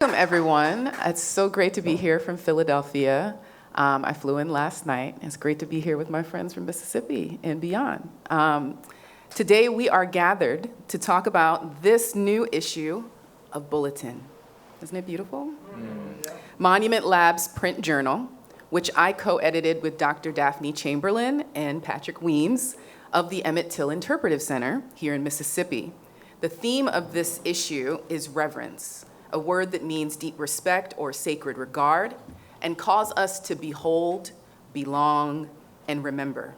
Welcome, everyone. It's so great to be here from Philadelphia. I flew in last night. It's great to be here with my friends from Mississippi and beyond. Today, we are gathered to talk about this new issue of Bulletin. Isn't it beautiful? Monument Lab's print journal, which I co-edited with Dr. Daphne Chamberlain and Patrick Weems of the Emmett Till Interpretive Center here in Mississippi. The theme of this issue is reverence, a word that means deep respect or sacred regard, and calls us to behold, belong, and remember.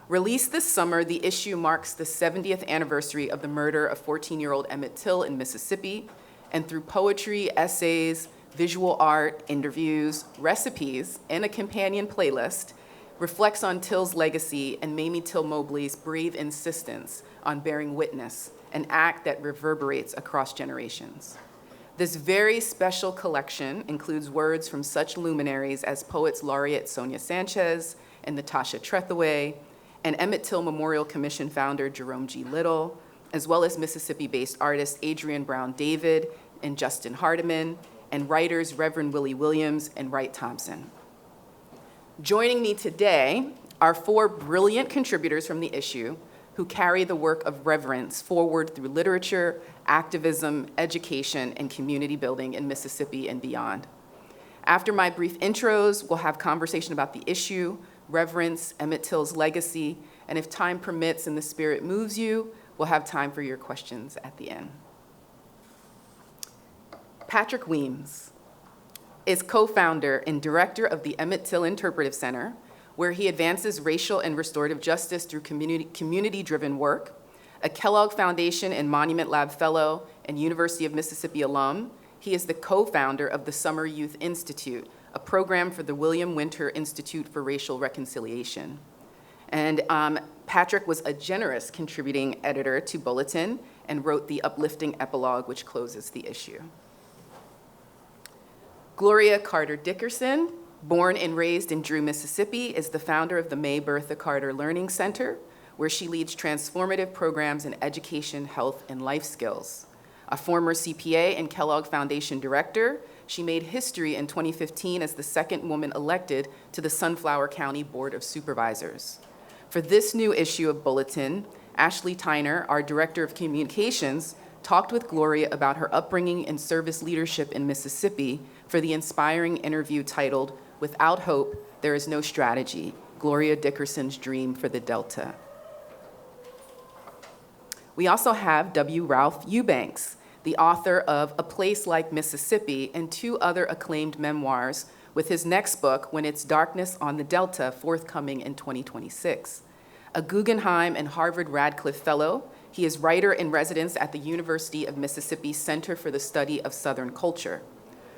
Released this summer, the issue marks the 70th anniversary of the murder of 14-year-old Emmett Till in Mississippi, and through poetry, essays, visual art, interviews, recipes, and a companion playlist, reflects on Till's legacy and Mamie Till-Mobley's brave insistence on bearing witness, an act that reverberates across generations. This very special collection includes words from such luminaries as poets laureate Sonia Sanchez and Natasha Trethewey, and Emmett Till Memorial Commission founder Jerome G. Little, as well as Mississippi-based artists Adrian Brown David and Justin Hardiman, and writers Reverend Willie Williams and Wright Thompson. Joining me today are four brilliant contributors from the issue who carry the work of reverence forward through literature, activism, education, and community building in Mississippi and beyond. After my brief intros, we'll have conversation about the issue, reverence, Emmett Till's legacy, and if time permits and the spirit moves you, we'll have time for your questions at the end. Patrick Weems is co-founder and director of the Emmett Till Interpretive Center, where he advances racial and restorative justice through community-driven work. A Kellogg Foundation and Monument Lab Fellow and University of Mississippi alum, he is the co-founder of the Summer Youth Institute, a program for the William Winter Institute for Racial Reconciliation. And Patrick was a generous contributing editor to Bulletin and wrote the uplifting epilogue which closes the issue. Gloria Carter Dickerson, born and raised in Drew, Mississippi, is the founder of the May Bertha Carter Learning Center, where she leads transformative programs in education, health, and life skills. A former CPA and Kellogg Foundation director, she made history in 2015 as the second woman elected to the Sunflower County Board of Supervisors. For this new issue of Bulletin, Ashley Tyner, our director of communications, talked with Gloria about her upbringing and service leadership in Mississippi for the inspiring interview titled, "Without Hope, There Is No Strategy, Gloria Dickerson's Dream for the Delta." We also have W. Ralph Eubanks, the author of A Place Like Mississippi and two other acclaimed memoirs, with his next book, When It's Darkness on the Delta, forthcoming in 2026. A Guggenheim and Harvard Radcliffe Fellow, he is writer in residence at the University of Mississippi Center for the Study of Southern Culture.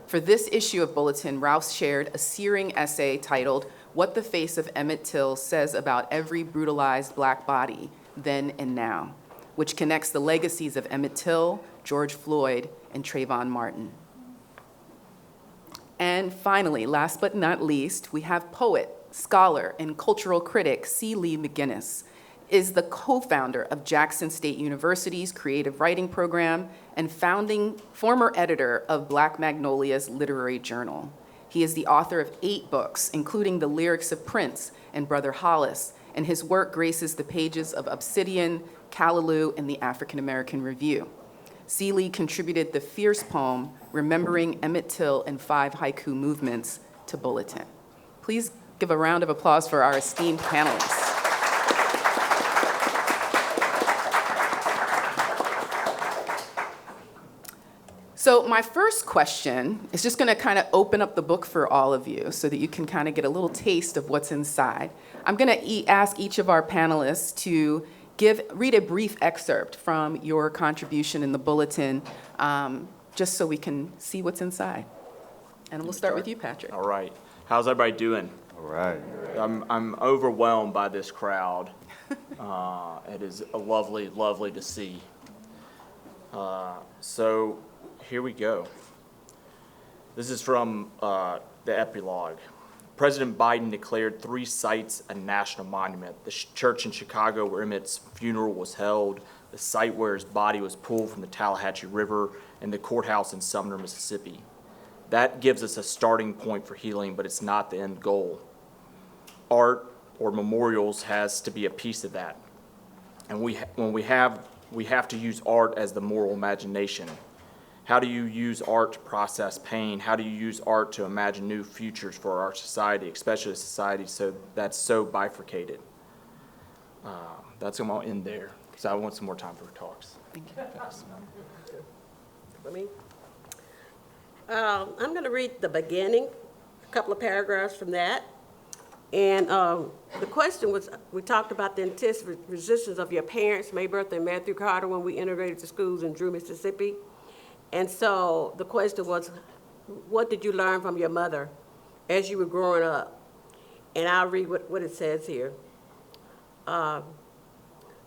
For this issue of Bulletin, Ralph shared a searing essay titled, What the Face of Emmett Till Says About Every Brutalized Black Body, Then and Now, which connects the legacies of Emmett Till, George Floyd, and Trayvon Martin. And finally, last but not least, we have poet, scholar, and cultural critic C. Lee McGinnis, is the co-founder of Jackson State University's creative writing program and former editor of Black Magnolia's literary journal. He is the author of 8 books, including the lyrics of Prince and Brother Hollis, and his work graces the pages of Obsidian, Callaloo, and the African American Review. C. Lee contributed the fierce poem, Remembering Emmett Till in 5 Haiku Movements, to Bulletin. Please give a round of applause for our esteemed panelists. So my first question is just gonna kind of open up the book for all of you so that you can kind of get a little taste of what's inside. I'm gonna ask each of our panelists to read a brief excerpt from your contribution in the Bulletin, just so we can see what's inside. And we'll start with you, Patrick. All right. How's everybody doing? All right. I'm overwhelmed by this crowd. It is lovely, lovely to see. So here we go. This is from the epilogue. President Biden declared 3 sites a national monument: the church in Chicago where Emmett's funeral was held, the site where his body was pulled from the Tallahatchie River, and the courthouse in Sumner, Mississippi. That gives us a starting point for healing, but it's not the end goal. Art or memorials has to be a piece of that. And we have to use art as the moral imagination. How do you use art to process pain? How do you use art to imagine new futures for our society, especially a society that's so bifurcated? That's what I'll end there, because I want some more time for talks. Thank you. For me? I'm going to read the beginning, a couple of paragraphs from that. And the question was, we talked about the intense resistance of your parents, May Bertha and Matthew Carter, when we integrated to schools in Drew, Mississippi. And so the question was, what did you learn from your mother as you were growing up? And I'll read what it says here.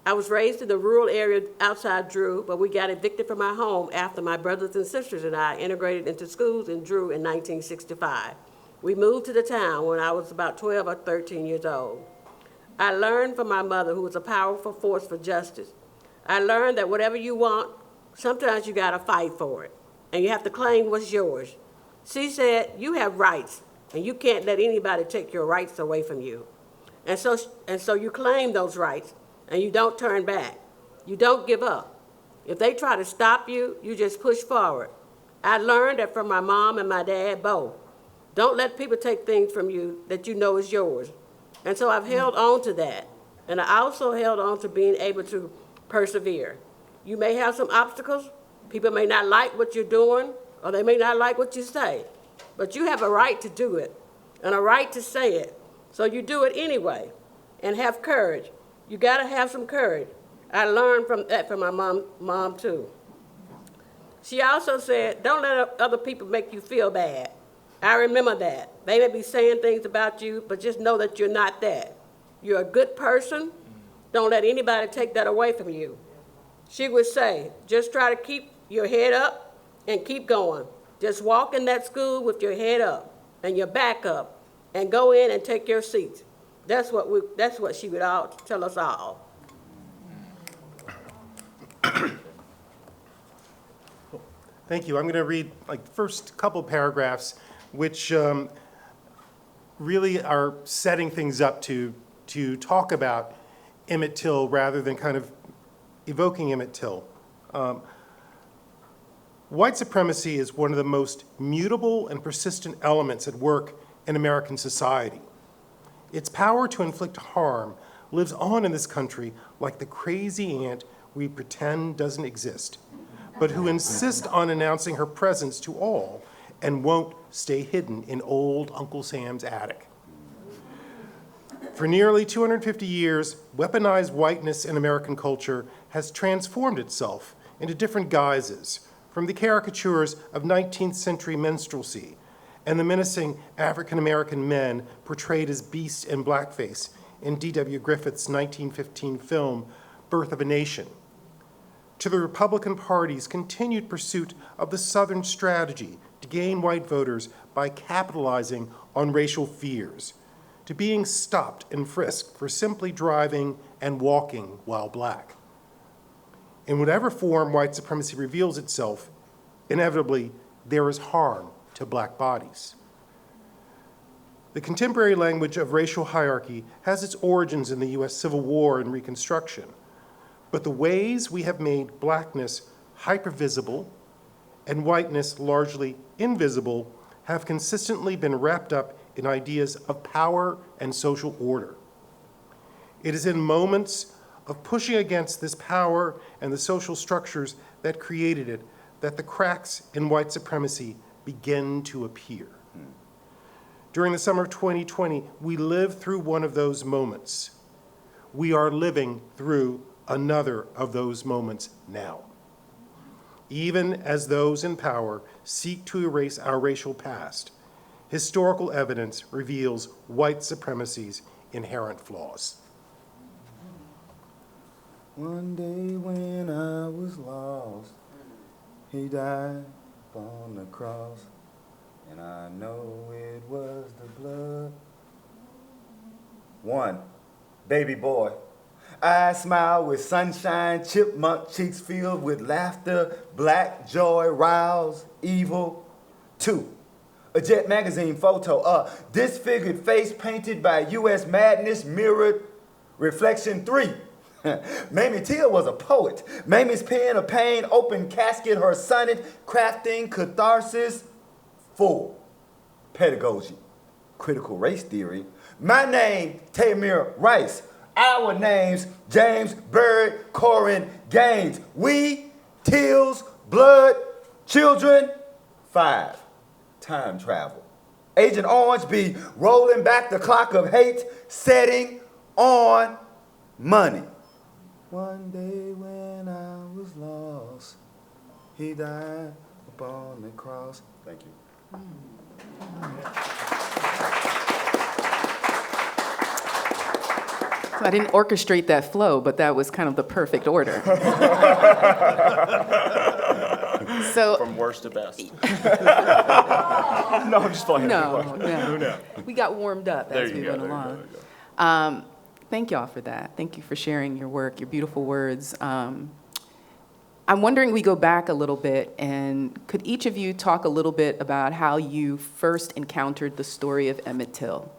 I was raised in the rural area outside Drew, but we got evicted from our home after my brothers and sisters and I integrated into schools in Drew in 1965. We moved to the town when I was about 12 or 13 years old. I learned from my mother, who was a powerful force for justice. I learned that whatever you want, sometimes you gotta fight for it, and you have to claim what's yours. She said, you have rights, and you can't let anybody take your rights away from you. And so you claim those rights, and you don't turn back. You don't give up. If they try to stop you, you just push forward. I learned that from my mom and my dad both. Don't let people take things from you that you know is yours. And so I've held on to that. And I also held on to being able to persevere. You may have some obstacles. People may not like what you're doing, or they may not like what you say. But you have a right to do it, and a right to say it. So you do it anyway, and have courage. You gotta have some courage. I learned from that from my mom too. She also said, don't let other people make you feel bad. I remember that. They may be saying things about you, but just know that you're not that. You're a good person. Don't let anybody take that away from you. She would say, just try to keep your head up and keep going. Just walk in that school with your head up and your back up and go in and take your seats. That's what she would tell us all. Thank you. I'm going to read like the first couple paragraphs, which really are setting things up to talk about Emmett Till rather than kind of evoking Emmett Till. White supremacy is one of the most mutable and persistent elements at work in American society. Its power to inflict harm lives on in this country like the crazy ant we pretend doesn't exist, but who insists on announcing her presence to all and won't stay hidden in old Uncle Sam's attic. For nearly 250 years, weaponized whiteness in American culture has transformed itself into different guises, from the caricatures of 19th century minstrelsy and the menacing African-American men portrayed as beasts in blackface in D.W. Griffith's 1915 film, Birth of a Nation, to the Republican Party's continued pursuit of the Southern strategy to gain white voters by capitalizing on racial fears, to being stopped and frisked for simply driving and walking while black. In whatever form white supremacy reveals itself, inevitably there is harm to black bodies. The contemporary language of racial hierarchy has its origins in the US Civil War and Reconstruction, but the ways we have made blackness hypervisible and whiteness largely invisible have consistently been wrapped up in ideas of power and social order. It is in moments of pushing against this power and the social structures that created it that the cracks in white supremacy begin to appear. During the summer of 2020, we lived through one of those moments. We are living through another of those moments now. Even as those in power seek to erase our racial past, historical evidence reveals white supremacy's inherent flaws. One day when I was lost, he died on the cross, and I know it was the blood. One baby boy Eyes smile with sunshine, chipmunk cheeks filled with laughter, black joy rouse evil. 2. A Jet magazine photo, a disfigured face painted by U.S. madness, mirrored reflection. 3. Mamie Till was a poet. Mamie's pen of pain, open casket, her sonnet, crafting catharsis. 4. Pedagogy, critical race theory. My name, Tamir Rice. Our names, James, Bird, Corin, Gaines. We, Tills, blood, children. 5. Time travel. Agent Orange be rolling back the clock of hate, setting on money. One day when I was lost, he died upon the cross. Thank you. So I didn't orchestrate that flow, but that was kind of the perfect order. So From worst to best. No, I'm just playing. no. We got warmed up There as you we go, went there you along. go, there you go. Thank y'all for that. Thank you for sharing your work, your beautiful words. I'm wondering we go back a little bit, and could each of you talk a little bit about how you first encountered the story of Emmett Till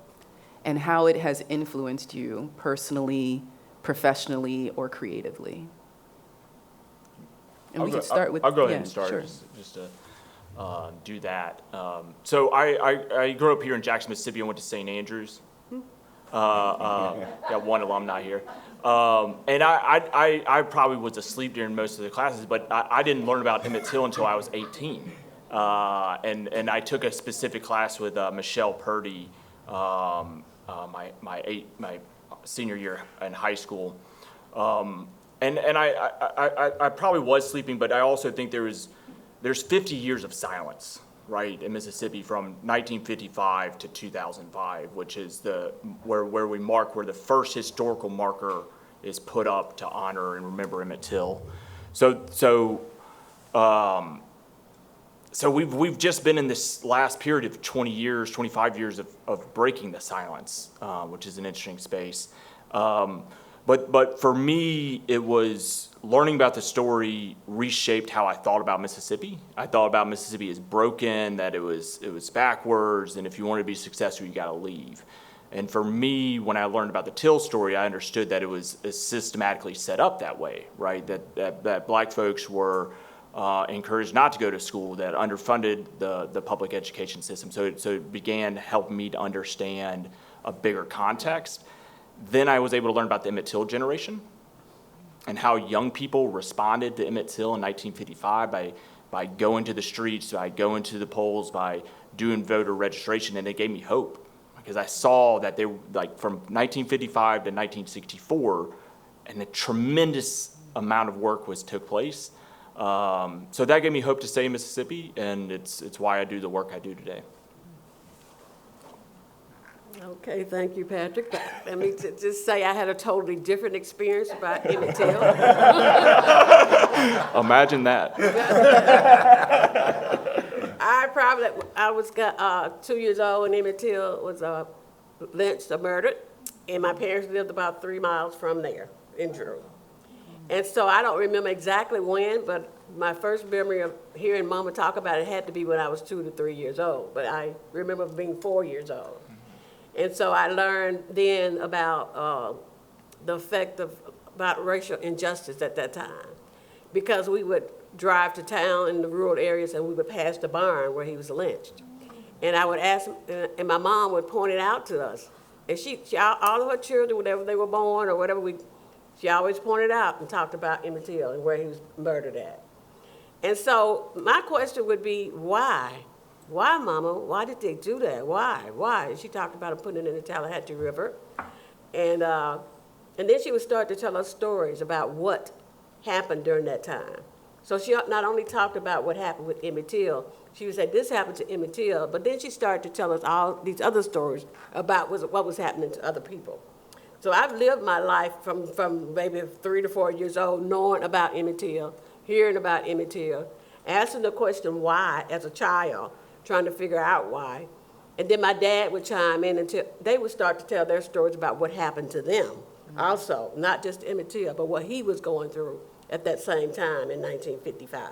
and how it has influenced you personally, professionally, or creatively? And we can start with. I'll go ahead yeah, and start sure. just to do that. So I grew up here in Jackson, Mississippi. I went to St. Andrews. Got one alumni here. And I probably was asleep during most of the classes, but I didn't learn about Emmett Till until I was 18. And I took a specific class with Michelle Purdy my senior year in high school. And I probably was sleeping, but I also think there's 50 years of silence, right, in Mississippi from 1955 to 2005, which is where we mark where the first historical marker is put up to honor and remember Emmett Till. So we've just been in this last period of 20 years, 25 years of breaking the silence, which is an interesting space. But for me, it was learning about the story reshaped how I thought about Mississippi. I thought about Mississippi as broken, that it was backwards, and if you want to be successful, you got to leave. And for me, when I learned about the Till story, I understood that it was systematically set up that way, right? That black folks were encouraged not to go to school, that underfunded the public education system. So it began helping me to understand a bigger context. Then I was able to learn about the Emmett Till generation and how young people responded to Emmett Till in 1955 by going to the streets, by going to the polls, by doing voter registration, and it gave me hope because I saw that they, like, from 1955 to 1964, and a tremendous amount of work took place. So that gave me hope to stay in Mississippi, and it's why I do the work I do today. Okay, thank you, Patrick. Let me just say I had a totally different experience about Emmett Till. Imagine that. I was 2 years old when Emmett Till was lynched or murdered, and my parents lived about 3 miles from there in Drew. And so I don't remember exactly when, but my first memory of hearing Mama talk about it had to be when I was 2 to 3 years old, but I remember being 4 years old. And so I learned then about the effect about racial injustice at that time, because we would drive to town in the rural areas and we would pass the barn where he was lynched. And I would ask, and my mom would point it out to us. And she all of her children, whenever they were born or whatever, she always pointed out and talked about Emmett Till and where he was murdered at. And so my question would be, why? Why, Mama? Why did they do that? Why? And she talked about putting it in the Tallahatchie River. And then she would start to tell us stories about what happened during that time. So she not only talked about what happened with Emmett Till, she would say, this happened to Emmett Till, but then she started to tell us all these other stories about what was happening to other people. So I've lived my life from maybe 3 to 4 years old, knowing about Emmett Till, hearing about Emmett Till, asking the question why as a child, trying to figure out why. And then my dad would chime in until they would start to tell their stories about what happened to them also, not just Emmett Till, but what he was going through at that same time in 1955.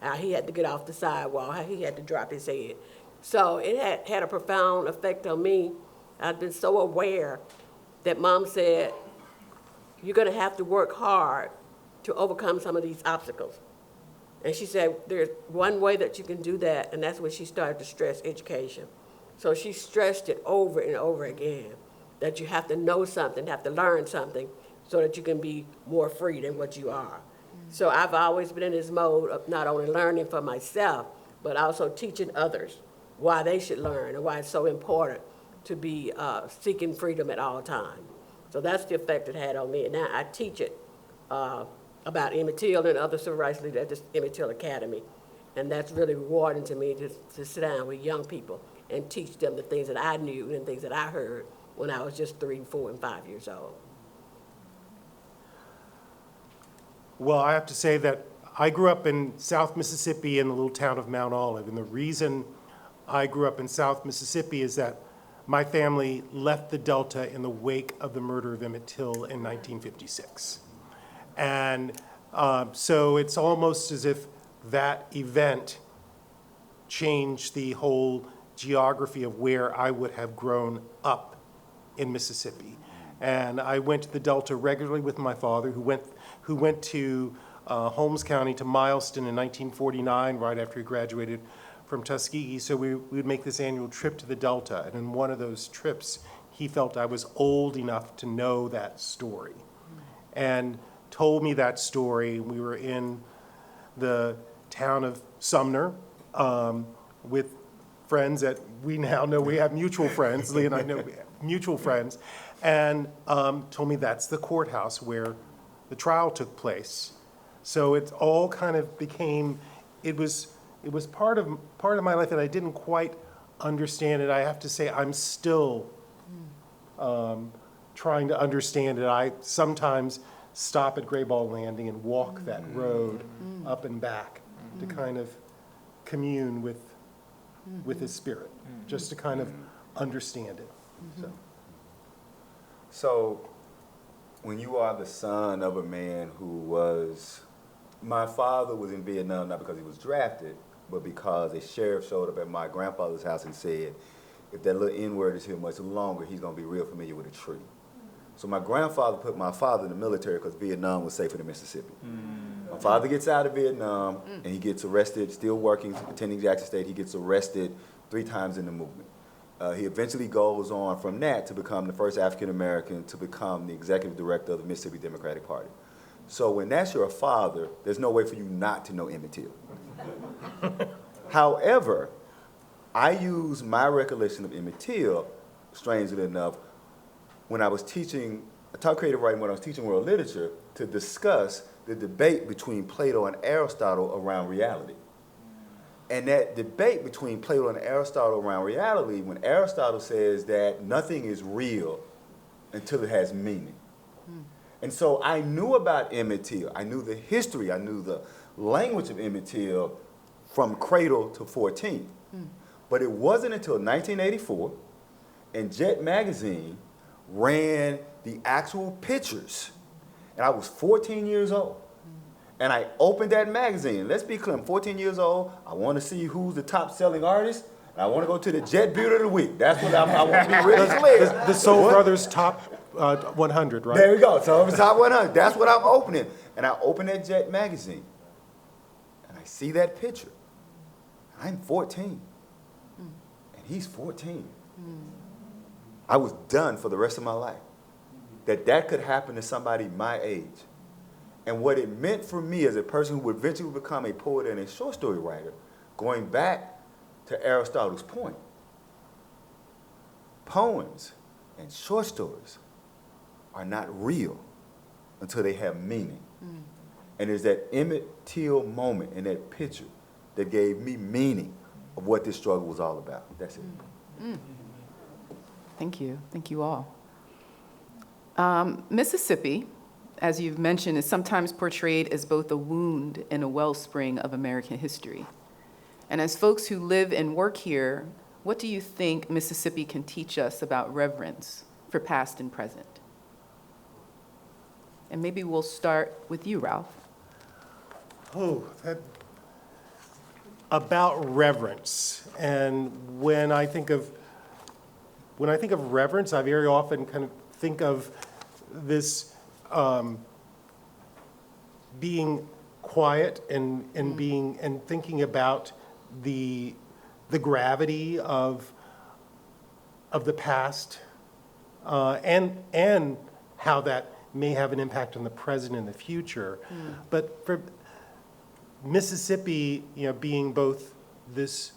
How he had to get off the sidewalk, how he had to drop his head. So it had a profound effect on me. I've been so aware that Mom said, you're going to have to work hard to overcome some of these obstacles. And she said, there's one way that you can do that, and that's when she started to stress education. So she stressed it over and over again, that you have to know something, have to learn something, so that you can be more free than what you are. So I've always been in this mode of not only learning for myself, but also teaching others why they should learn and why it's so important to be seeking freedom at all times. So that's the effect it had on me. And now I teach it about Emmett Till and other civil rights leaders at the Emmett Till Academy. And that's really rewarding to me to sit down with young people and teach them the things that I knew and things that I heard when I was just 3, 4, and 5 years old. Well, I have to say that I grew up in South Mississippi in the little town of Mount Olive. And the reason I grew up in South Mississippi is that my family left the Delta in the wake of the murder of Emmett Till in 1956. And so it's almost as if that event changed the whole geography of where I would have grown up in Mississippi. And I went to the Delta regularly with my father, who went to Holmes County to Mileston in 1949, right after he graduated from Tuskegee. So we would make this annual trip to the Delta. And in one of those trips, he felt I was old enough to know that story, and told me that story. We were in the town of Sumner with friends that we now know we have mutual friends. Lee and I know we have mutual friends, and told me that's the courthouse where the trial took place. So it all kind of became, it was part of my life that I didn't quite understand it. I have to say I'm still trying to understand it. I sometimes stop at Gray Ball Landing and walk that road up and back to kind of commune with his spirit, just to kind of understand it. So, when you are the son of a man who was, my father was in Vietnam not because he was drafted, but because a sheriff showed up at my grandfather's house and said, if that little N-word is here much longer, he's going to be real familiar with a tree. So my grandfather put my father in the military because Vietnam was safer than Mississippi. My father gets out of Vietnam and he gets arrested, still working, attending Jackson State. He gets arrested 3 times in the movement. He eventually goes on from that to become the first African-American to become the executive director of the Mississippi Democratic Party. So when that's your father, there's no way for you not to know Emmett Till. However, I use my recollection of Emmett Till, strangely enough, when I was teaching, I taught creative writing when I was teaching world literature, to discuss the debate between Plato and Aristotle around reality. And that debate between Plato and Aristotle around reality, when Aristotle says that nothing is real until it has meaning. And so I knew about Emmett Till. I knew the history. I knew the language of Emmett Till from cradle to 14. But it wasn't until 1984, and Jet magazine ran the actual pictures. And I was 14 years old. And I opened that magazine. Let's be clear, I'm 14 years old. I want to see who's the top selling artist. And I want to go to the Jet Beauty of the Week. That's what I want to be really clear. The Soul Brothers top 100, right? There we go. So it's top 100. That's what I'm opening. And I open that Jet magazine. And I see that picture. I'm 14. And he's 14. I was done for the rest of my life. That could happen to somebody my age. And what it meant for me as a person who would eventually become a poet and a short story writer, going back to Aristotle's point, poems and short stories are not real until they have meaning. And there's that Emmett Till moment in that picture that gave me meaning of what this struggle was all about. That's it. Thank you. Thank you all. Mississippi, as you've mentioned, is sometimes portrayed as both a wound and a wellspring of American history. And as folks who live and work here, what do you think Mississippi can teach us about reverence for past and present? And maybe we'll start with you, Ralph. About reverence. And when I think of reverence, I very often kind of think of this being quiet and thinking about the gravity of the past and how that may have an impact on the present and the future. But for Mississippi, being both this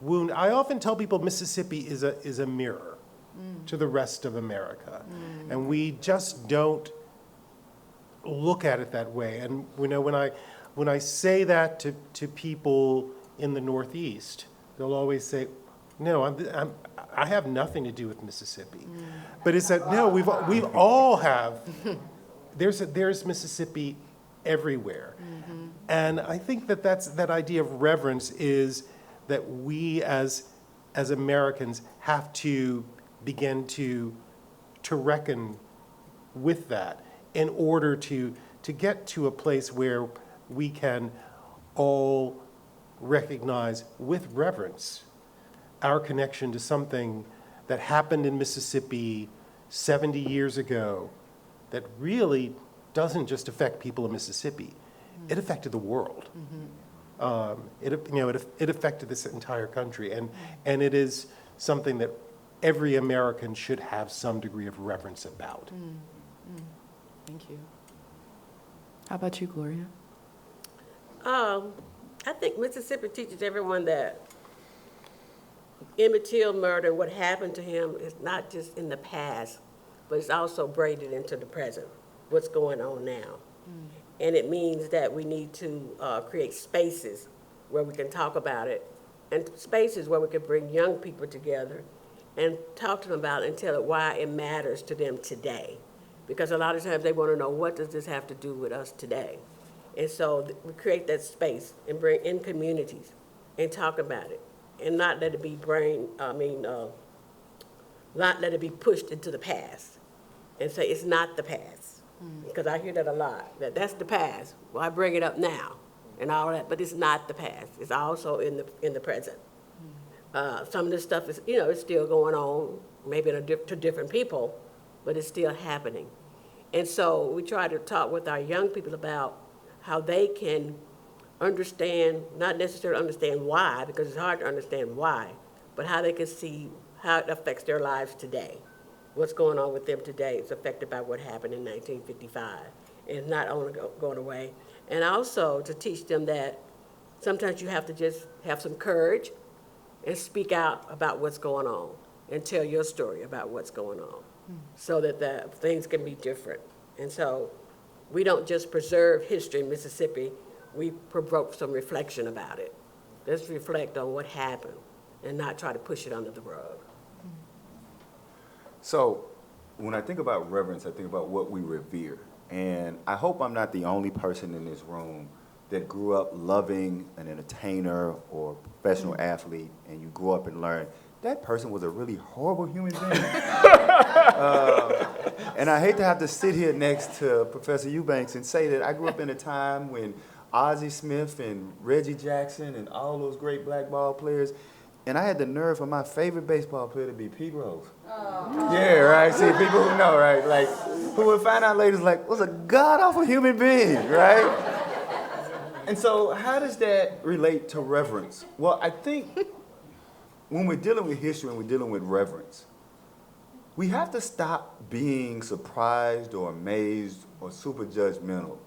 wound, I often tell people Mississippi is a mirror to the rest of America, and we just don't look at it that way. And when I say that to people in the Northeast, they'll always say, "No, I have nothing to do with Mississippi." But it's that no, we all have. There's Mississippi everywhere, and I think that idea of reverence is that we as Americans have to begin to reckon with that in order to get to a place where we can all recognize with reverence our connection to something that happened in Mississippi 70 years ago that really doesn't just affect people in Mississippi. It affected the world. It affected this entire country, and it is something that every American should have some degree of reverence about. Thank you. How about you, Gloria? I think Mississippi teaches everyone that Emmett Till murder, what happened to him, is not just in the past, but it's also braided into the present, what's going on now. And it means that we need to create spaces where we can talk about it, and spaces where we can bring young people together and talk to them about it and tell it why it matters to them today. Because a lot of times they want to know, what does this have to do with us today? And so we create that space and bring in communities and talk about it, and not let it be not let it be pushed into the past and say it's not the past. Because I hear that a lot, that's the past. Well, I bring it up now and all that, but it's not the past. It's also in the present. Some of this stuff is, it's still going on, maybe to different people, but it's still happening. And so we try to talk with our young people about how they can understand, not necessarily understand why, because it's hard to understand why, but how they can see how it affects their lives today. What's going on with them today is affected by what happened in 1955. And it's not only going away. And also to teach them that sometimes you have to just have some courage and speak out about what's going on and tell your story about what's going on so that the things can be different. And so we don't just preserve history in Mississippi, we provoke some reflection about it. Let's reflect on what happened and not try to push it under the rug. So when I think about reverence, I think about what we revere. And I hope I'm not the only person in this room that grew up loving an entertainer or professional athlete, and you grew up and learned that person was a really horrible human being. And I hate to have to sit here next to Professor Eubanks and say that I grew up in a time when Ozzie Smith and Reggie Jackson and all those great black ball players, and I had the nerve for my favorite baseball player to be Pete Rose. Oh. Yeah, right? See, people who know, right? Like, who would find out later, was a god-awful human being, right? And so how does that relate to reverence? Well, I think when we're dealing with history and we're dealing with reverence, we have to stop being surprised or amazed or super judgmental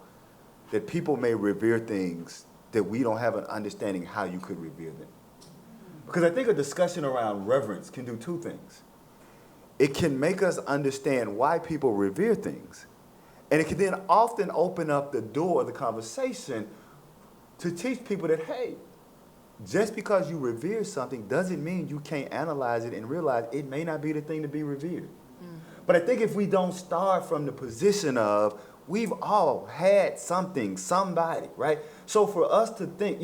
that people may revere things that we don't have an understanding how you could revere them. Because I think a discussion around reverence can do two things. It can make us understand why people revere things, and it can then often open up the door of the conversation to teach people that, hey, just because you revere something doesn't mean you can't analyze it and realize it may not be the thing to be revered. But I think if we don't start from the position of, we've all had something, somebody, right? So for us to think,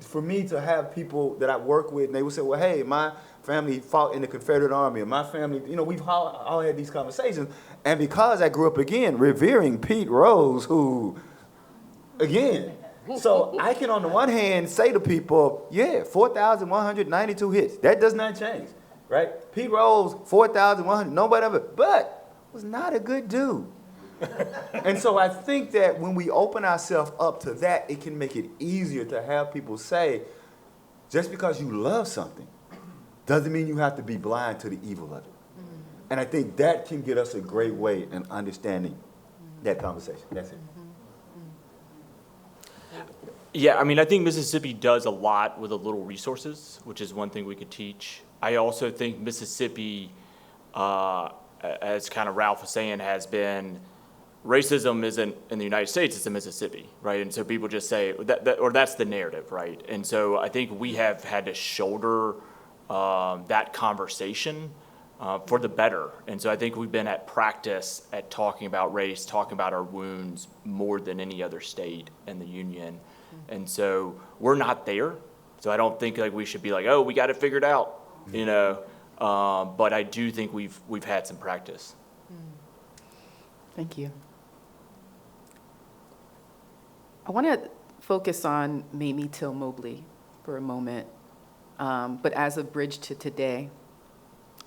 for me to have people that I work with, and they would say, well, hey, my family fought in the Confederate Army, or my family, we've all had these conversations. And because I grew up, again, revering Pete Rose, who, again, so I can, on the one hand, say to people, yeah, 4,192 hits. That does not change, right? Pete Rose, 4,100, nobody ever, but was not a good dude. And so I think that when we open ourselves up to that, it can make it easier to have people say, just because you love something doesn't mean you have to be blind to the evil of it. And I think that can get us a great way in understanding that conversation. That's it. Yeah, I mean, I think Mississippi does a lot with a little resources, which is one thing we could teach. I also think Mississippi, as kind of Ralph was saying, has been, racism isn't in the United States, it's in Mississippi, right? And so people just say, or that's the narrative, right? And so I think we have had to shoulder that conversation for the better. And so I think we've been at practice at talking about race, talking about our wounds more than any other state in the union. And so we're not there. So I don't think like we should be like, oh, we got it figured out, but I do think we've had some practice. Thank you. I want to focus on Mamie Till-Mobley for a moment, but as a bridge to today.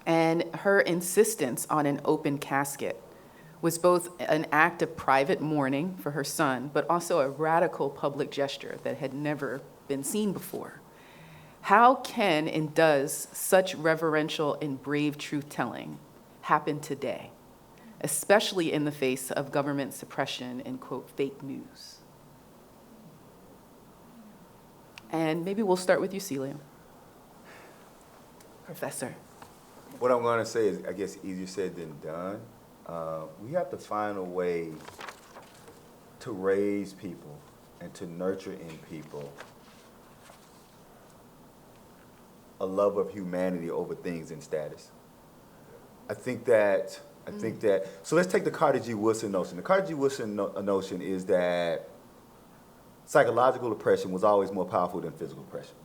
And her insistence on an open casket was both an act of private mourning for her son, but also a radical public gesture that had never been seen before. How can and does such reverential and brave truth-telling happen today, especially in the face of government suppression and, quote, fake news? And maybe we'll start with you, Celia. Professor. What I'm going to say is, I guess, easier said than done. We have to find a way to raise people and to nurture in people a love of humanity over things and status. I think that, so let's take the Carter G. Woodson notion. The Carter G. Woodson notion is that psychological oppression was always more powerful than physical oppression,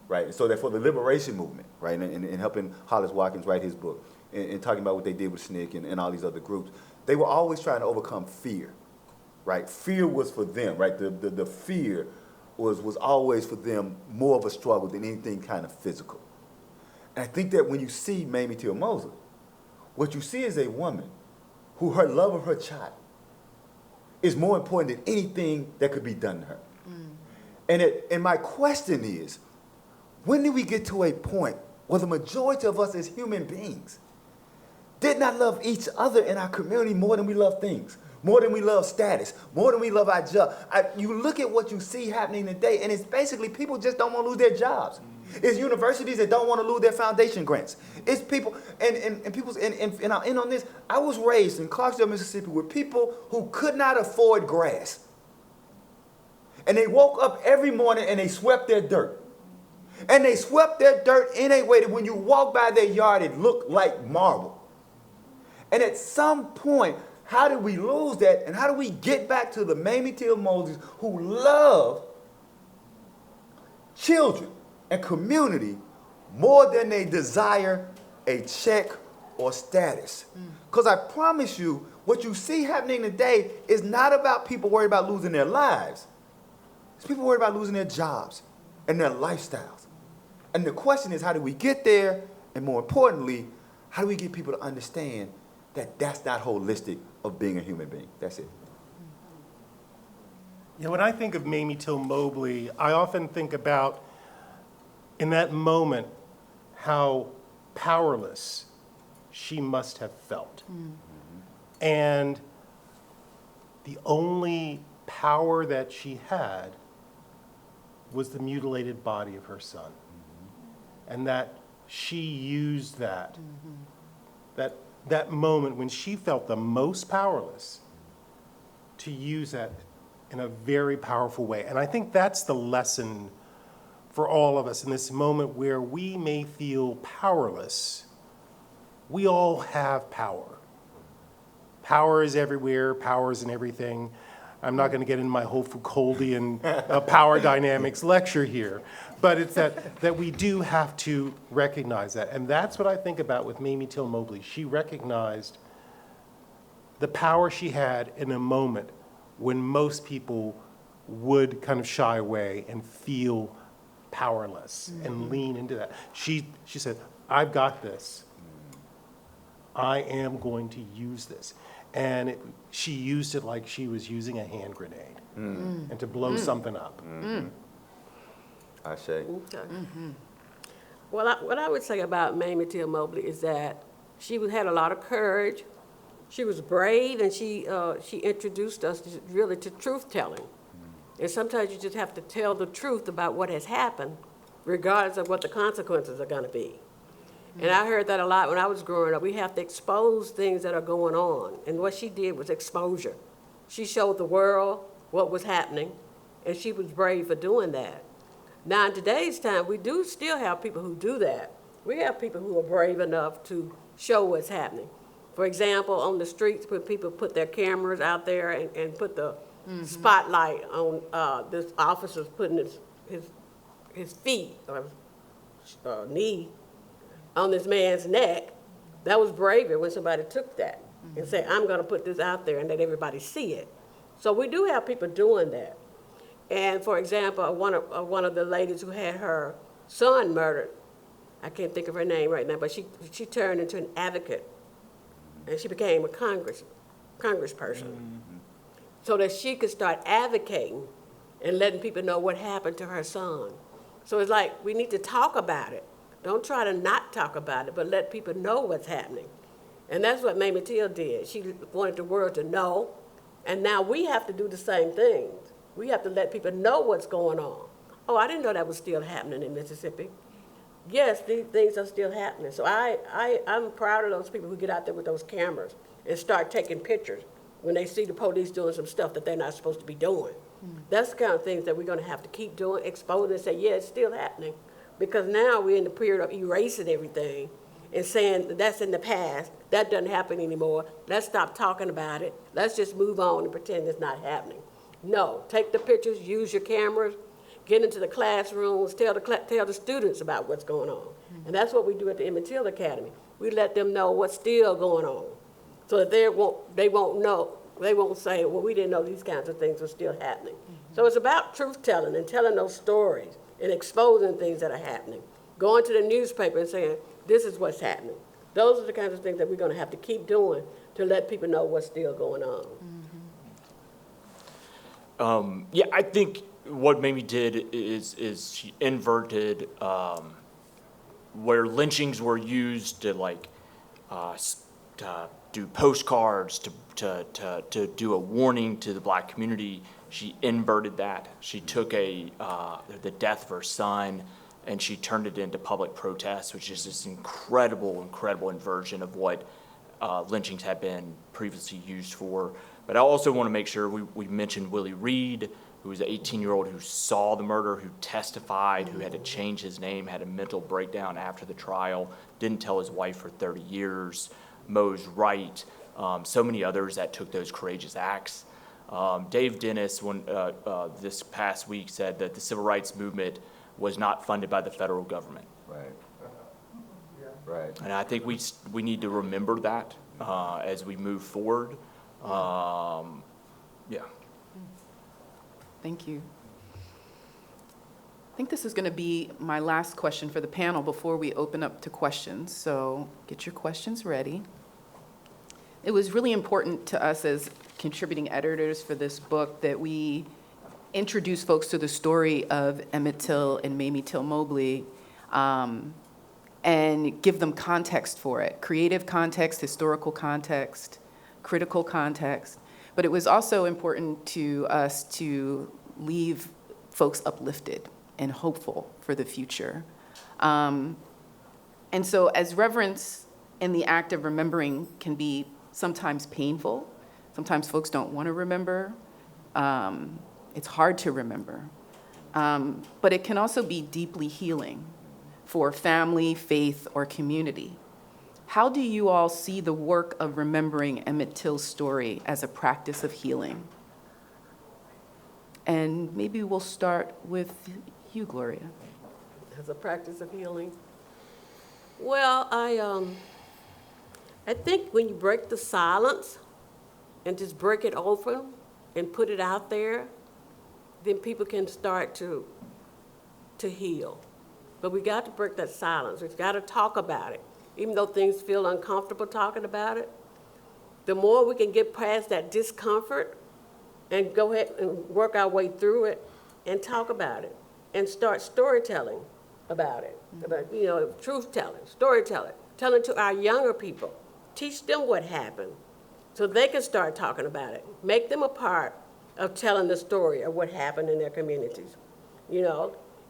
right? And so that for the liberation movement, right, and helping Hollis Watkins write his book, and talking about what they did with SNCC and all these other groups, they were always trying to overcome fear, right? Fear was for them, right? The fear was always for them more of a struggle than anything kind of physical. And I think that when you see Mamie Till-Mobley, what you see is a woman who her love of her child is more important than anything that could be done to her. And my question is, when did we get to a point where the majority of us as human beings did not love each other in our community more than we love things, more than we love status, more than we love our job? You look at what you see happening today, and it's basically people just don't want to lose their jobs. It's universities that don't want to lose their foundation grants. It's people, and I'm in on this. I was raised in Clarksville, Mississippi, with people who could not afford grass. And they woke up every morning and they swept their dirt. And they swept their dirt in a way that when you walk by their yard, it looked like marble. And at some point, how do we lose that? And how do we get back to the Mamie Till-Mobleys who love children and community more than they desire a check or status? Because I promise you, what you see happening today is not about people worried about losing their lives. It's people worried about losing their jobs and their lifestyles. And the question is, how do we get there? And more importantly, how do we get people to understand that that's not holistic of being a human being? That's it. Yeah, when I think of Mamie Till-Mobley, I often think about, in that moment, how powerless she must have felt. And the only power that she had was the mutilated body of her son. And that she used that moment when she felt the most powerless to use that in a very powerful way. And I think that's the lesson for all of us in this moment where we may feel powerless. We all have power. Power is everywhere, power is in everything. I'm not going to get into my whole Foucauldian power dynamics lecture here, but it's that we do have to recognize that. And that's what I think about with Mamie Till-Mobley. She recognized the power she had in a moment when most people would kind of shy away and feel powerless and lean into that. She said, I've got this. I am going to use this. And she used it like she was using a hand grenade and to blow something up. I say. Okay. Well, what I would say about Mamie Till-Mobley is that she had a lot of courage. She was brave, and she introduced us really to truth-telling. And sometimes you just have to tell the truth about what has happened, regardless of what the consequences are going to be. And I heard that a lot when I was growing up. We have to expose things that are going on. And what she did was exposure. She showed the world what was happening, and she was brave for doing that. Now, in today's time, we do still have people who do that. We have people who are brave enough to show what's happening. For example, on the streets, when people put their cameras out there and put the spotlight on this officer's putting his feet or knee on this man's neck, that was bravery when somebody took that and said, I'm going to put this out there and let everybody see it. So we do have people doing that. And for example, one of the ladies who had her son murdered, I can't think of her name right now, but she turned into an advocate, and she became a congressperson, so that she could start advocating and letting people know what happened to her son. So it's like we need to talk about it. Don't try to not talk about it, but let people know what's happening. And that's what Mamie Till did. She wanted the world to know, and now we have to do the same thing. We have to let people know what's going on. Oh, I didn't know that was still happening in Mississippi. Yes, these things are still happening. So I'm proud of those people who get out there with those cameras and start taking pictures when they see the police doing some stuff that they're not supposed to be doing. That's the kind of things that we're going to have to keep doing, exposing and say, yeah, it's still happening. Because now we're in the period of erasing everything and saying that's in the past, that doesn't happen anymore, let's stop talking about it, let's just move on and pretend it's not happening. No, take the pictures, use your cameras, get into the classrooms, tell the students about what's going on. And that's what we do at the Emmett Till Academy. We let them know what's still going on, so that they won't know, they won't say, well, we didn't know these kinds of things were still happening. So it's about truth-telling and telling those stories and exposing things that are happening. Going to the newspaper and saying, this is what's happening. Those are the kinds of things that we're going to have to keep doing to let people know what's still going on. Yeah, I think what Mamie did is she inverted where lynchings were used to to do postcards, to do a warning to the black community. She inverted that. She took the death of her son and she turned it into public protest, which is this incredible inversion of what lynchings had been previously used for. But I also want to make sure we mentioned Willie Reed, who was an 18-year-old who saw the murder, who testified, who had to change his name, had a mental breakdown after the trial, didn't tell his wife for 30 years. Mose Wright, so many others that took those courageous acts. Dave Dennis, this past week, said that the civil rights movement was not funded by the federal government. Right. And I think we need to remember that as we move forward. Yeah. Thank you. I think this is going to be my last question for the panel before we open up to questions, so get your questions ready. It was really important to us as contributing editors for this book that we introduce folks to the story of Emmett Till and Mamie Till-Mobley and give them context for it, creative context, historical context, critical context. But it was also important to us to leave folks uplifted and hopeful for the future. And so as reverence in the act of remembering can be sometimes painful, sometimes folks don't want to remember, it's hard to remember, but it can also be deeply healing for family, faith, or community. How do you all see the work of remembering Emmett Till's story as a practice of healing? And maybe we'll start with you, Gloria. As a practice of healing. Well, I think when you break the silence and just break it open and put it out there, then people can start to heal. But we got to break that silence. We've got to talk about it. Even though things feel uncomfortable talking about it, the more we can get past that discomfort and go ahead and work our way through it and talk about it and start storytelling about it, about, truth-telling, storytelling, telling to our younger people, teach them what happened so they can start talking about it, make them a part of telling the story of what happened in their communities,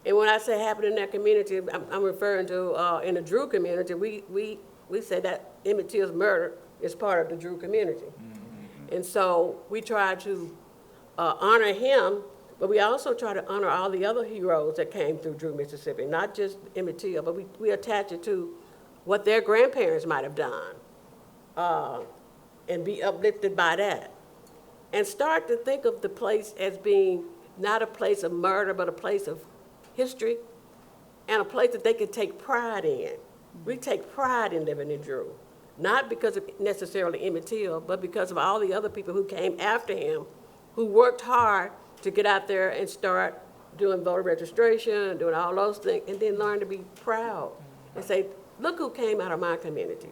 And when I say happened in their community, I'm referring to in the Drew community, we say that Emmett Till's murder is part of the Drew community. Mm-hmm. And so we try to honor him, but we also try to honor all the other heroes that came through Drew, Mississippi, not just Emmett Till, but we attach it to what their grandparents might have done and be uplifted by that. And start to think of the place as being not a place of murder, but a place of history and a place that they can take pride in. We take pride in living in Drew, not because of necessarily Emmett Till, but because of all the other people who came after him, who worked hard to get out there and start doing voter registration and doing all those things, and then learn to be proud and say, look who came out of my community.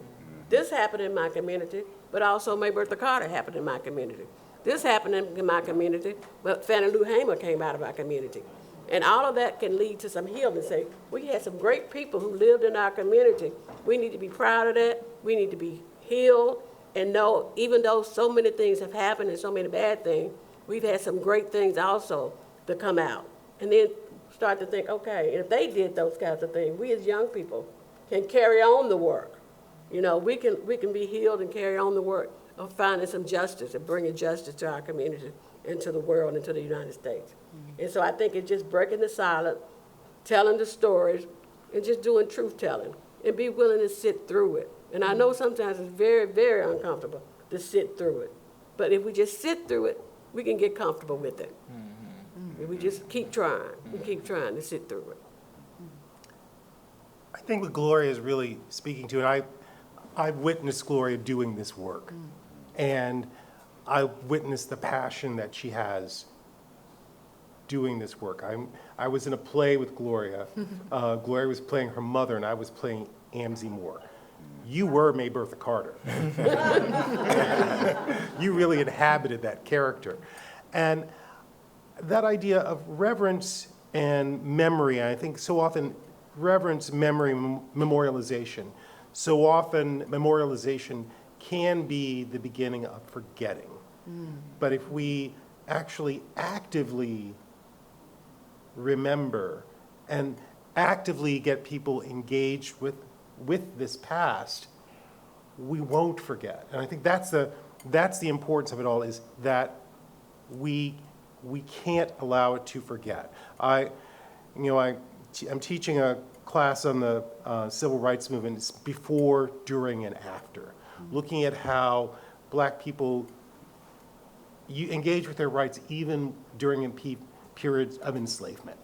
This happened in my community, but also May Bertha Carter happened in my community. This happened in my community, but Fannie Lou Hamer came out of our community. And all of that can lead to some healing. Say, we had some great people who lived in our community. We need to be proud of that. We need to be healed and know, even though so many things have happened and so many bad things, we've had some great things also to come out. And then start to think, okay, if they did those kinds of things, we as young people can carry on the work. We can be healed and carry on the work of finding some justice and bringing justice to our community and to the world and to the United States. And so I think it's just breaking the silence, telling the stories, and just doing truth-telling, and be willing to sit through it. And I know sometimes it's very, very uncomfortable to sit through it. But if we just sit through it, we can get comfortable with it. If we just keep trying, we keep trying to sit through it. I think what Gloria is really speaking to, and I've witnessed Gloria doing this work, and I witnessed the passion that she has doing this work. I was in a play with Gloria. Gloria was playing her mother, and I was playing Amzie Moore. You were May Bertha Carter. You really inhabited that character. And that idea of reverence and memory, and I think so often reverence, memory, memorialization, so often memorialization can be the beginning of forgetting. But if we actually actively remember and actively get people engaged with this past, we won't forget. And I think that's the importance of it all, is that we can't allow it to forget. I'm teaching a class on the civil rights movement. It's before, during, and after, looking at how Black people engage with their rights even during periods of enslavement,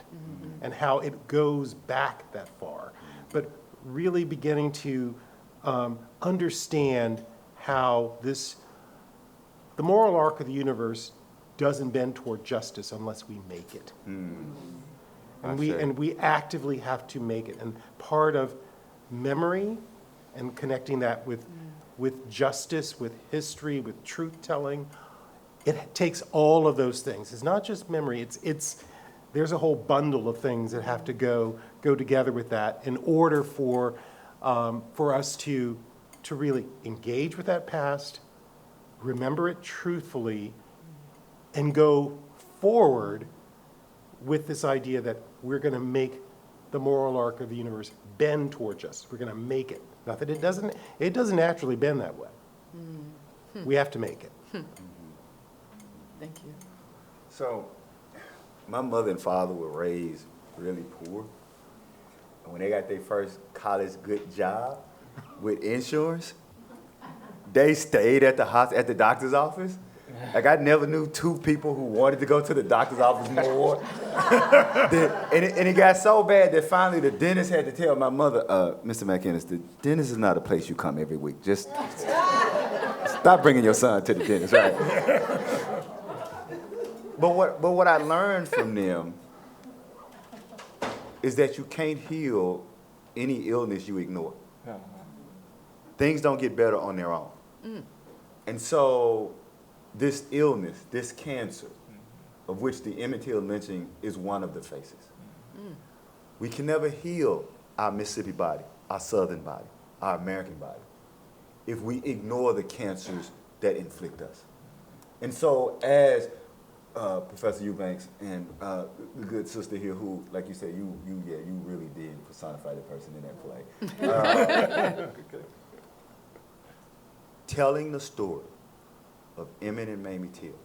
and how it goes back that far. But really beginning to understand how the moral arc of the universe doesn't bend toward justice unless we make it. And we actively have to make it. And part of memory and connecting that with justice, with history, with truth-telling, it takes all of those things. It's not just memory. There's a whole bundle of things that have to go together with that in order for us to really engage with that past, remember it truthfully, and go forward with this idea that we're going to make the moral arc of the universe bend toward justice. We're going to make it. Not that it doesn't naturally bend that way. We have to make it. Thank you. So, my mother and father were raised really poor. And when they got their first college good job with insurance, they stayed at the doctor's office Like, I never knew two people who wanted to go to the doctor's office more. And it got so bad that finally the dentist had to tell my mother, Mr. McInnes, the dentist is not a place you come every week. Just stop bringing your son to the dentist, right? But what I learned from them is that you can't heal any illness you ignore. Things don't get better on their own. And so this illness, this cancer, of which the Emmett Till lynching is one of the faces, we can never heal our Mississippi body, our Southern body, our American body, if we ignore the cancers that inflict us. And so as Professor Eubanks and the good sister here who, like you said, you really did personify the person in that play. Telling the story of Emmett and Mamie Till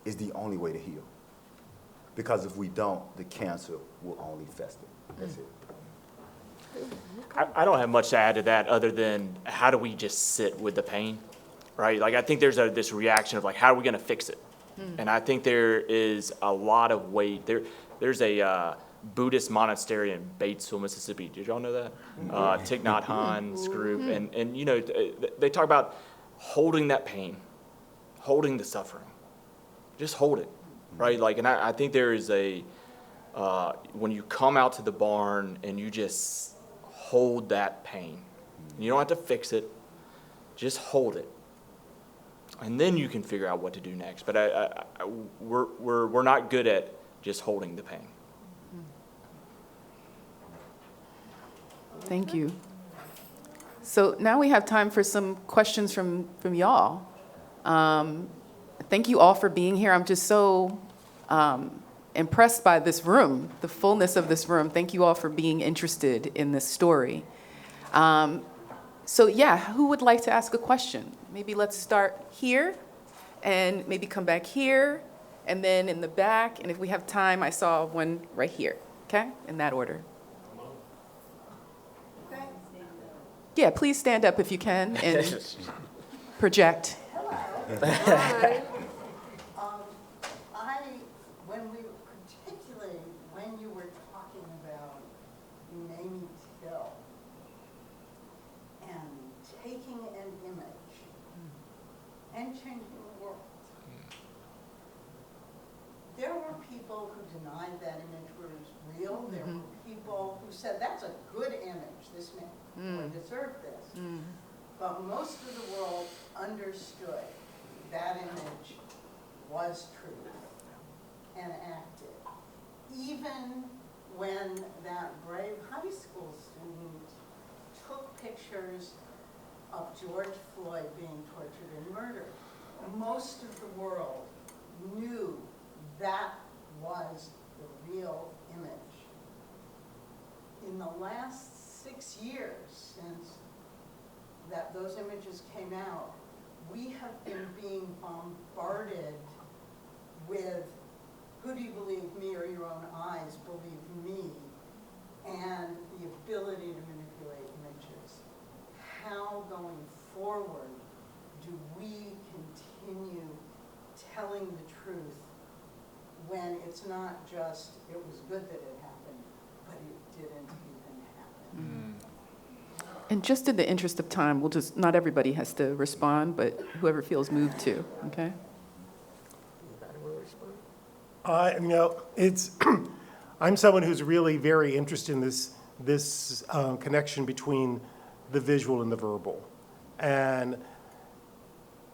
is the only way to heal. Because if we don't, the cancer will only fester. That's it. I don't have much to add to that other than how do we just sit with the pain, right? Like, I think there's this reaction of like, how are we going to fix it? And I think there is a lot of weight. There's a Buddhist monastery in Batesville, Mississippi. Did y'all know that? Thich Nhat Hanh's group. And you know, they talk about holding that pain, holding the suffering. Just hold it, right? Like, and I think there is when you come out to the barn and you just hold that pain, you don't have to fix it, just hold it. And then you can figure out what to do next. But we're not good at just holding the pain. Thank you. So now we have time for some questions from y'all. Thank you all for being here. I'm just so impressed by this room, the fullness of this room. Thank you all for being interested in this story. So yeah, who would like to ask a question? Maybe let's start here and maybe come back here and then in the back. And if we have time, I saw one right here, okay? In that order. Yeah, please stand up if you can and project. Hi. Particularly when you were talking about Mamie Till and taking an image and changing the world. There were people who denied that image was real. There were people who said, that's a good image, this man would deserve this. But most of the world understood that image was truth and acted. Even when that brave high school student took pictures of George Floyd being tortured and murdered, most of the world knew that was the real image. In the last 6 years since those images came out, we have been being bombarded with, who do you believe, me or your own eyes believe me, and the ability to manipulate images. How, going forward, do we continue telling the truth when it's not just, it was good that it happened, but it didn't even happen? And just in the interest of time, we'll just, not everybody has to respond, but whoever feels moved to, okay? I'm someone who's really very interested in this connection between the visual and the verbal. And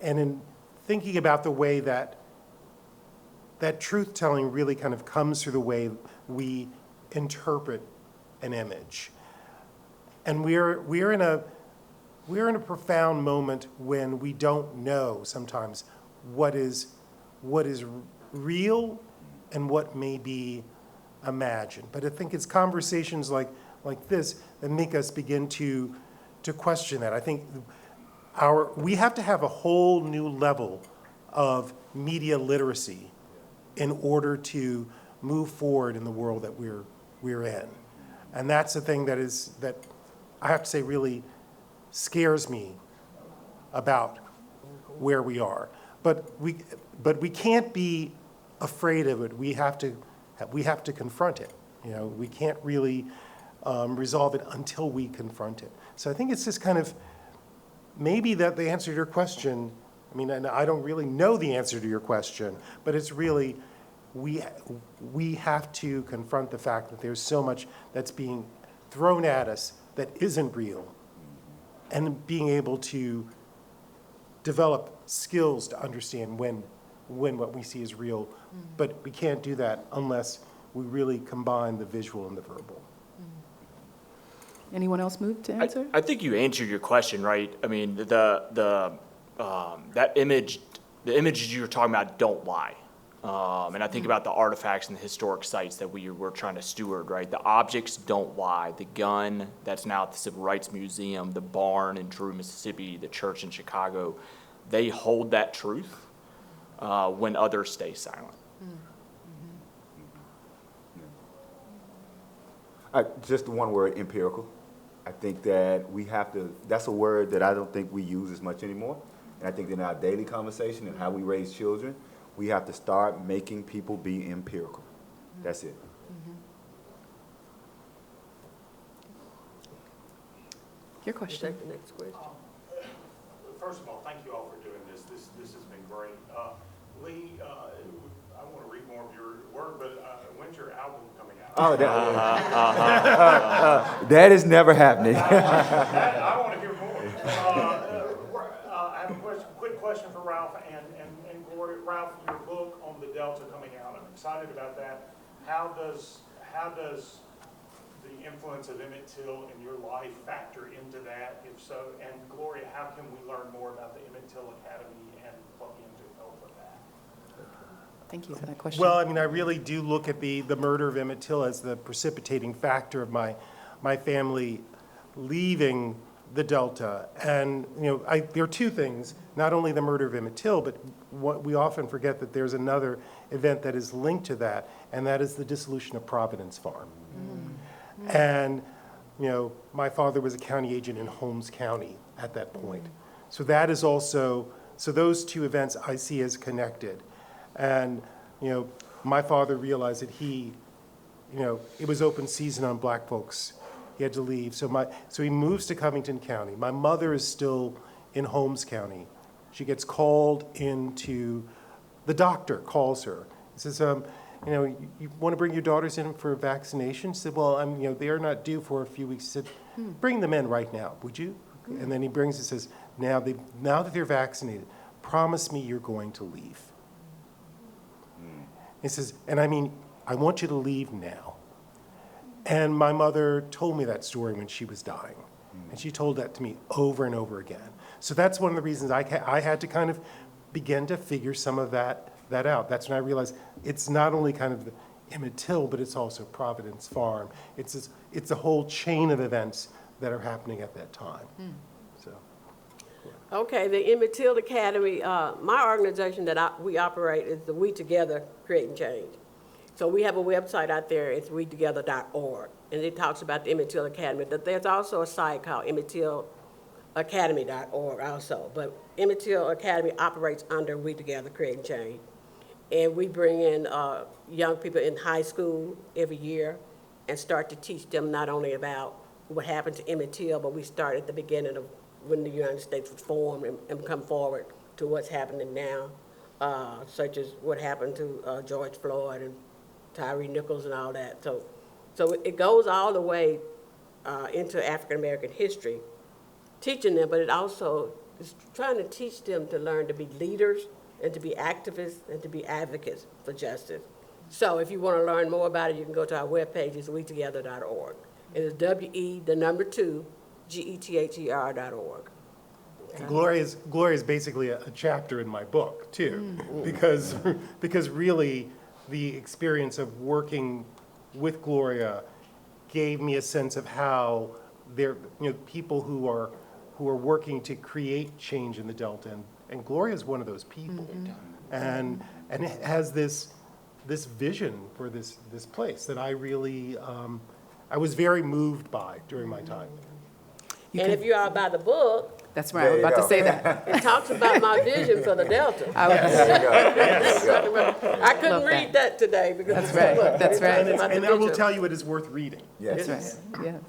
in thinking about the way that truth-telling really kind of comes through the way we interpret an image. And we're in a profound moment when we don't know sometimes what is real and what may be imagined. But I think it's conversations like this that make us begin to question that. I think we have to have a whole new level of media literacy in order to move forward in the world that we're in. And that's the thing that I have to say really scares me about where we are. but we can't be afraid of it. We have to confront it. We can't really resolve it until we confront it. So I think it's just kind of, maybe that the answer to your question, I mean, and I don't really know the answer to your question, but it's really, we have to confront the fact that there's so much that's being thrown at us that isn't real, and being able to develop skills to understand when what we see is real. But we can't do that unless we really combine the visual and the verbal. Anyone else move to answer? I think you answered your question, right? I mean, that image, the images you were talking about don't lie. And I think about the artifacts and the historic sites that we're trying to steward, right? The objects don't lie. The gun that's now at the Civil Rights Museum, the barn in Drew, Mississippi, the church in Chicago, they hold that truth when others stay silent. Just one word, empirical. I think that we have to, that's a word that I don't think we use as much anymore. And I think in our daily conversation and how we raise children, we have to start making people be empirical. That's it. Your question. Take the next question. First of all, thank you all for doing this. This has been great. Lee, I want to read more of your work, but when's your album coming out? Oh, that is never happening. I want to hear more. I have a quick question for Ralph and Gloria. Ralph, your book on the Delta coming out, I'm excited about that. How does the influence of Emmett Till in your life factor into that, if so? And Gloria, how can we learn more about the Emmett Till Academy and what the end result of that? Thank you for that question. Well, I mean, I really do look at the murder of Emmett Till as the precipitating factor of my family leaving the Delta. And, there are two things, not only the murder of Emmett Till, but what we often forget that there's another event that is linked to that, and that is the dissolution of Providence Farm. And, my father was a county agent in Holmes County at that point. So that is also, so those two events I see as connected. And, my father realized that it was open season on black folks. He had to leave. So he moves to Covington County. My mother is still in Holmes County. She gets called into, the doctor calls her. He says, you want to bring your daughters in for a vaccination? She said, well, they are not due for a few weeks. He said, bring them in right now, would you? And then he brings and says, now that they're vaccinated, promise me you're going to leave. He says, and I want you to leave now. And my mother told me that story when she was dying. And she told that to me over and over again. So that's one of the reasons I had to kind of begin to figure some of that out. That's when I realized it's not only kind of the Emmett Till, but it's also Providence Farm. It's a whole chain of events that are happening at that time. So. Okay, the Emmett Till Academy, my organization that we operate is the We Together Creating Change. So we have a website out there, it's wetogether.org, and it talks about the Emmett Till Academy. There's also a site called emmettillacademy.org also, but Emmett Till Academy operates under We Together Creating Change. And we bring in young people in high school every year and start to teach them not only about what happened to Emmett Till, but we start at the beginning of when the United States was formed and come forward to what's happening now, such as what happened to George Floyd and Tyree Nichols and all that. So it goes all the way into African American history, teaching them, but it also is trying to teach them to learn to be leaders and to be activists and to be advocates for justice. So if you want to learn more about it, you can go to our webpage, it's wetogether.org. It is WE2GETHER.org. Gloria is basically a chapter in my book too, because really the experience of working with Gloria gave me a sense of how there, people who are working to create change in the Delta, and Gloria is one of those people, and it has this vision for this place that I really I was very moved by during my time. And if you all buy the book, That's right, I was about to say that. it talks about my vision for the Delta. I couldn't Love read that today because That's it's right, too much. that's It right. talks about the And I will vision. tell you, it is worth reading. That's right, yes.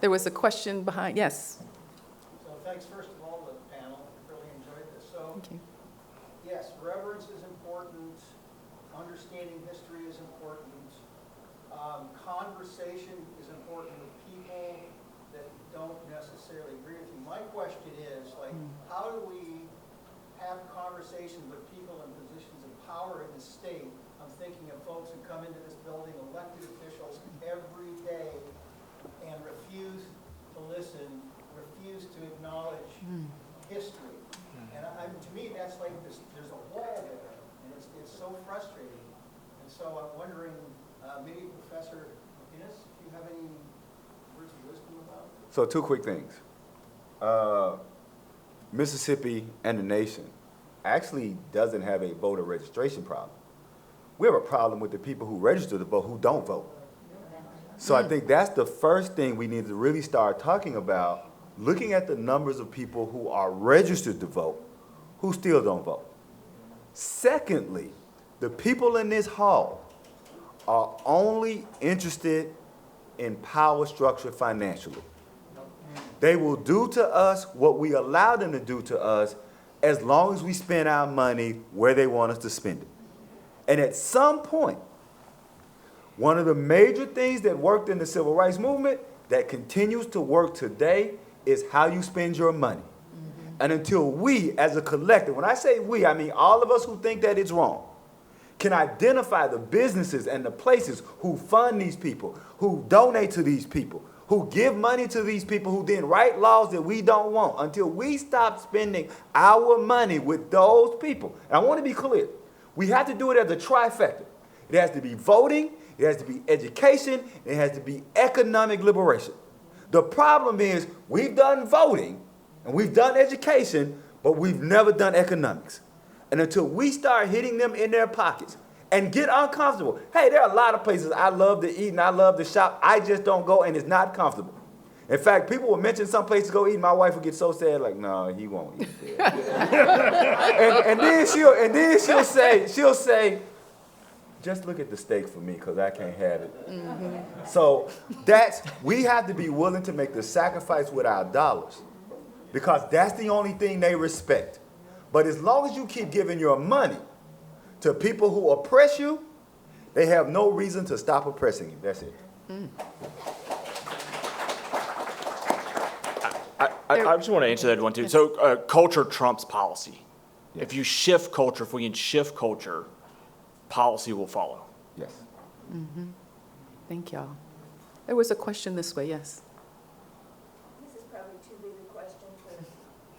There was a question behind, yes. So thanks first of all to the panel, really enjoyed this. So, Thank you. yes, reverence is important, understanding history is important, conversation is important with people that don't necessarily agree with you. My question is, like, how do we have conversations with people in positions of power in the state? I'm thinking of folks who come into this building, elected officials every day, and refuse to listen, refuse to acknowledge history. And to me, that's like this, there's a wall there, and it's so frustrating. And so I'm wondering, maybe Professor Innes, if you have any words of wisdom about it? So 2 quick things. Mississippi and the nation actually doesn't have a voter registration problem. We have a problem with the people who register to vote who don't vote. So I think that's the first thing we need to really start talking about, looking at the numbers of people who are registered to vote who still don't vote. Secondly, the people in this hall are only interested in power structure financially. They will do to us what we allow them to do to us as long as we spend our money where they want us to spend it. And at some point, one of the major things that worked in the civil rights movement that continues to work today is how you spend your money. And until we, as a collective, when I say we, I mean all of us who think that it's wrong, can identify the businesses and the places who fund these people, who donate to these people, who give money to these people, who then write laws that we don't want, until we stop spending our money with those people. And I want to be clear. We have to do it as a trifecta. It has to be voting, it has to be education, and it has to be economic liberation. The problem is we've done voting and we've done education, but we've never done economics. And until we start hitting them in their pockets and get uncomfortable. Hey, there are a lot of places I love to eat and I love to shop. I just don't go and it's not comfortable. In fact, people will mention some place to go eat, and my wife will get so sad, like, no, he won't eat there. and then she'll say, just look at the steak for me, because I can't have it. So we have to be willing to make the sacrifice with our dollars, because that's the only thing they respect. But as long as you keep giving your money to people who oppress you, they have no reason to stop oppressing you. That's it. I just want to answer that one too. So culture trumps policy. If you shift culture, if we can shift culture, policy will follow. Yes. Thank y'all. There was a question this way, yes. This is probably too big a question for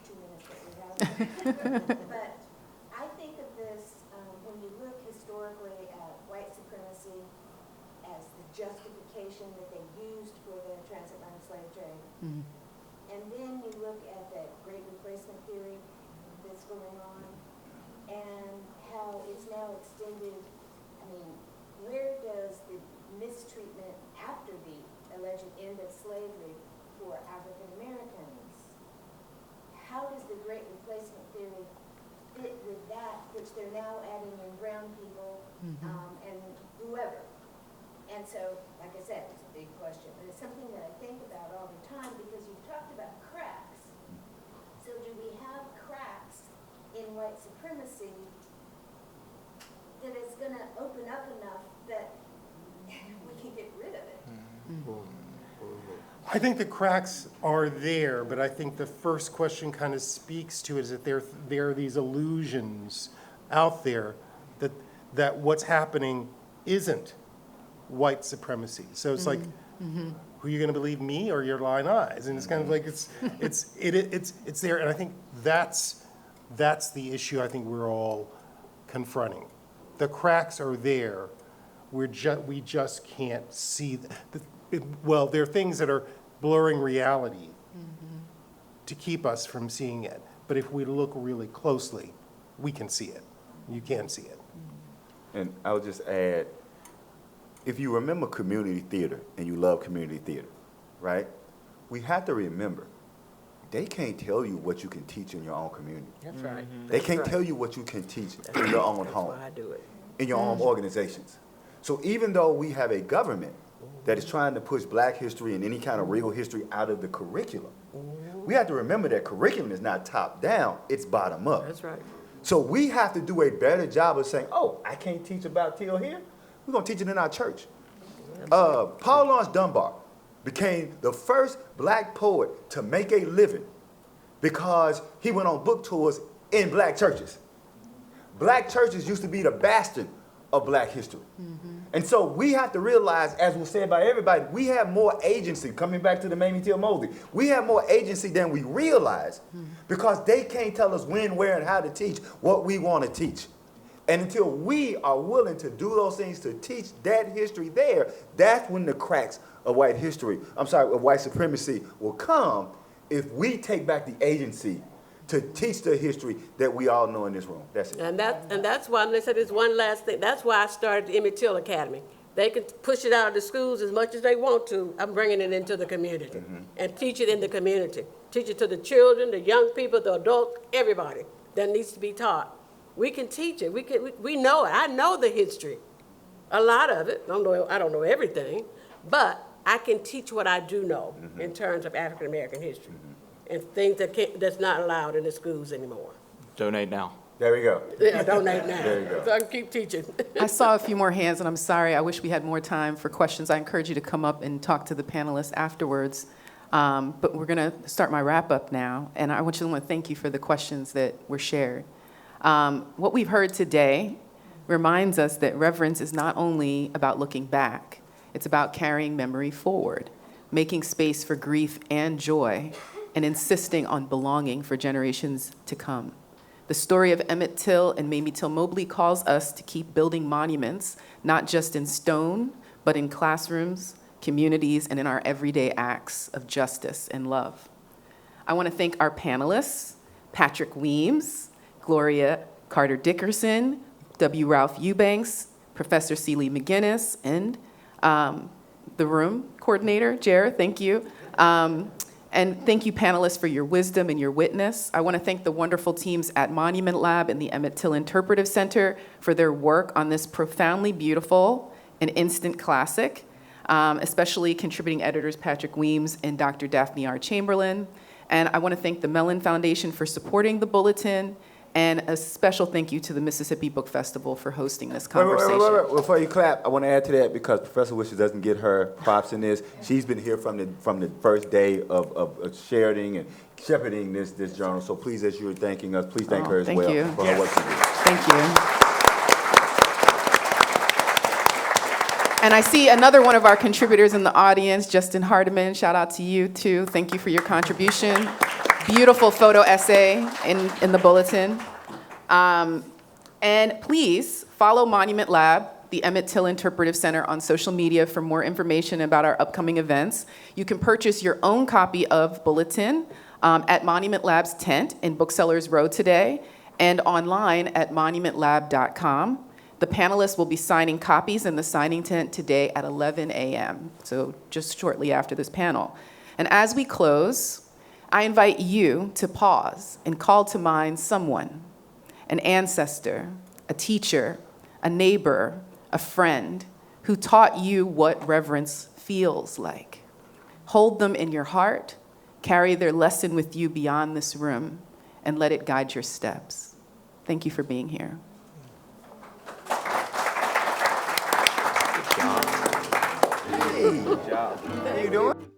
2 minutes that we have. But I think of this, when you look historically at white supremacy as the justification that they used for the transatlantic slave trade. And then you look at that great replacement theory that's going on and how it's now extended. I mean, where does the mistreatment after the alleged end of slavery for African Americans, how does the great replacement theory fit with that, which they're now adding in brown people and whoever? And so, like I said, it's a big question, but it's something that I think about all the time because you've talked about cracks. So do we have cracks in white supremacy that is going to open up enough that we can get rid of it? I think the cracks are there, but I think the first question kind of speaks to it is that there are these illusions out there that what's happening isn't white supremacy. So it's like, who are you going to believe, me or your lying eyes? And it's kind of like it's there, and I think that's the issue. I think we're all confronting. The cracks are there. We just can't see. Well, there are things that are blurring reality to keep us from seeing it. But if we look really closely, we can see it. You can see it. And I would just add, if you remember community theater and you love community theater, right? We have to remember they can't tell you what you can teach in your own community. That's right. They can't tell you what you can teach in your own home, That's why I do it. in your own organizations. So even though we have a government that is trying to push black history and any kind of real history out of the curriculum, we have to remember that curriculum is not top down, it's bottom up. That's right. So we have to do a better job of saying, oh, I can't teach about Till here. We're going to teach it in our church. Paul Laurence Dunbar became the first black poet to make a living because he went on book tours in black churches. Black churches used to be the bastion of black history. And so we have to realize, as was said by everybody, we have more agency, coming back to the Mamie Till-Mobley, we have more agency than we realize because they can't tell us when, where, and how to teach what we want to teach. And until we are willing to do those things to teach that history there, that's when the cracks of white history, of white supremacy will come if we take back the agency to teach the history that we all know in this room. That's it. And that's why, they said there's one last thing, that's why I started the Emmett Till Academy. They can push it out of the schools as much as they want to. I'm bringing it into the community and teach it in the community. Teach it to the children, the young people, the adults, everybody that needs to be taught. We can teach it. We know it. I know the history, a lot of it. I don't know everything, but I can teach what I do know in terms of African American history and things that's not allowed in the schools anymore. Donate now. There we go. Yeah, donate now. There you go. So I can keep teaching. I saw a few more hands, and I'm sorry. I wish we had more time for questions. I encourage you to come up and talk to the panelists afterwards. But we're going to start my wrap-up now, and I want to thank you for the questions that were shared. What we've heard today reminds us that reverence is not only about looking back, it's about carrying memory forward, making space for grief and joy, and insisting on belonging for generations to come. The story of Emmett Till and Mamie Till-Mobley calls us to keep building monuments, not just in stone, but in classrooms, communities, and in our everyday acts of justice and love. I want to thank our panelists, Patrick Weems, Gloria Carter-Dickerson, W. Ralph Eubanks, Professor Celie McGinnis, and the room coordinator, Jer, thank you. And thank you, panelists, for your wisdom and your witness. I want to thank the wonderful teams at Monument Lab and the Emmett Till Interpretive Center for their work on this profoundly beautiful and instant classic, especially contributing editors Patrick Weems and Dr. Daphne R. Chamberlain. And I want to thank the Mellon Foundation for supporting the Bulletin, and a special thank you to the Mississippi Book Festival for hosting this conversation. Wait. Before you clap, I want to add to that because Professor Wishes doesn't get her props in this. She's been here from the first day of sharing and shepherding this journal. So please, as you're thanking us, please thank her as well for her work. Thank you. And I see another one of our contributors in the audience, Justin Hardiman. Shout out to you, too. Thank you for your contribution. Beautiful photo essay in the Bulletin. And please follow Monument Lab, the Emmett Till Interpretive Center, on social media for more information about our upcoming events. You can purchase your own copy of Bulletin at Monument Lab's tent in Booksellers Row today and online at monumentlab.com. The panelists will be signing copies in the signing tent today at 11 a.m., so just shortly after this panel. And as we close, I invite you to pause and call to mind someone, an ancestor, a teacher, a neighbor, a friend, who taught you what reverence feels like. Hold them in your heart, carry their lesson with you beyond this room, and let it guide your steps. Thank you for being here. Good job. How you doing?